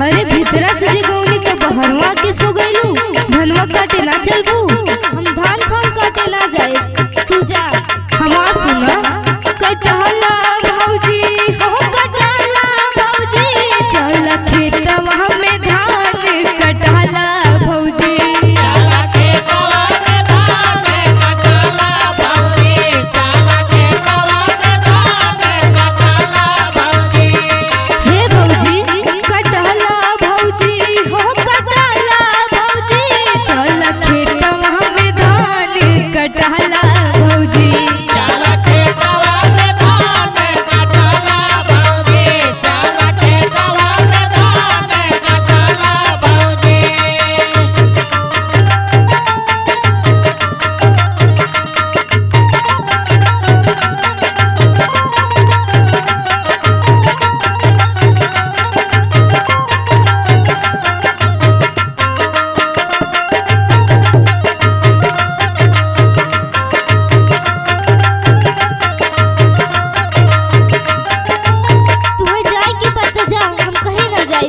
अरे भीतरा से जगौनी तो बहरवा के सो गइलू। धनवा काटे ना चलबू? हम धान फान काटे ना जाए, तू जा। हमार सुना कटहला भौजी हो कटहला भौजी, चल खेतवा में धान कटहला भौजी। हे भौजी कटहला भौजी हो कटहला भौजी, चल खेतवा में धान कटहला भौजी।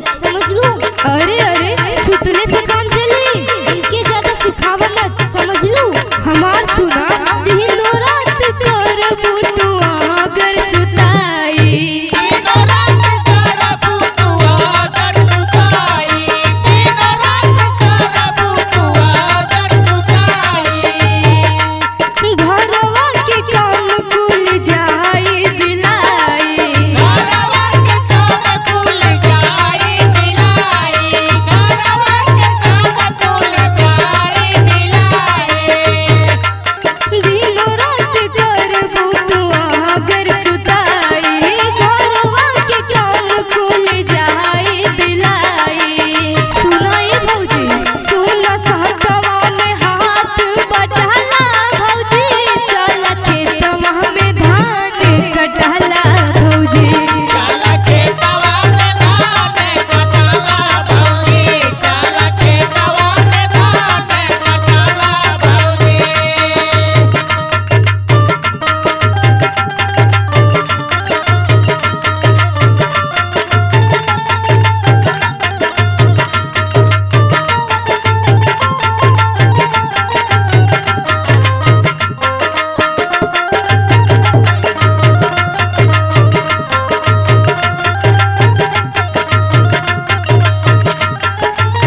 अरे अरे सुतले से काम चली, इनके ज्यादा सिखावा मत, समझ लू। हमार सुना दिनो रात करबू तू अगर सुताई। घरवा के काम कुल जाई दिलाई। दिनो रात करबू तू अगर सुताई, घरवा के काम खुल जाई दिलाई। सुनाई भौजी सुना सहतवा में हाथ बटहला भौजी, चल खेतवा में धान कटहला भौजी।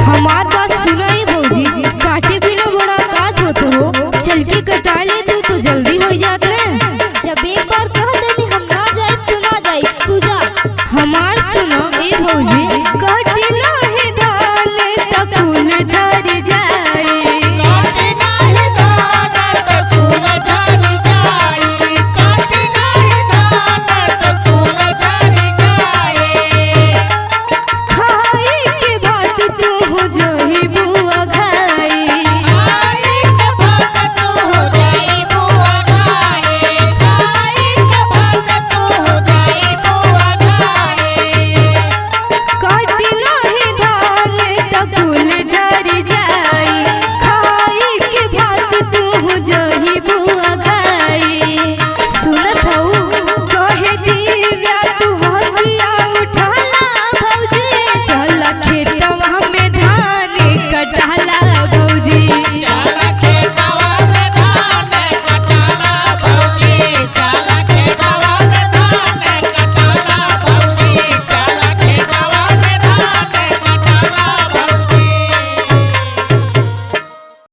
हमार बात सुनाई भौजी, काटे बिना बड़ा काज होत हो, चल के कटा ले तो जल्दी हो जात रे। जब एक बार कह देनी हम ना जाए तू ना जाए, तू जा। हमार सुनो ए भौजी काटे नाही धान त कुल झर जाए। खाए के बात तू हो जही बुआ खाई। काटे नाही धान त कुल झर जाई। खाए के बात तू हो जही बुआ खाई।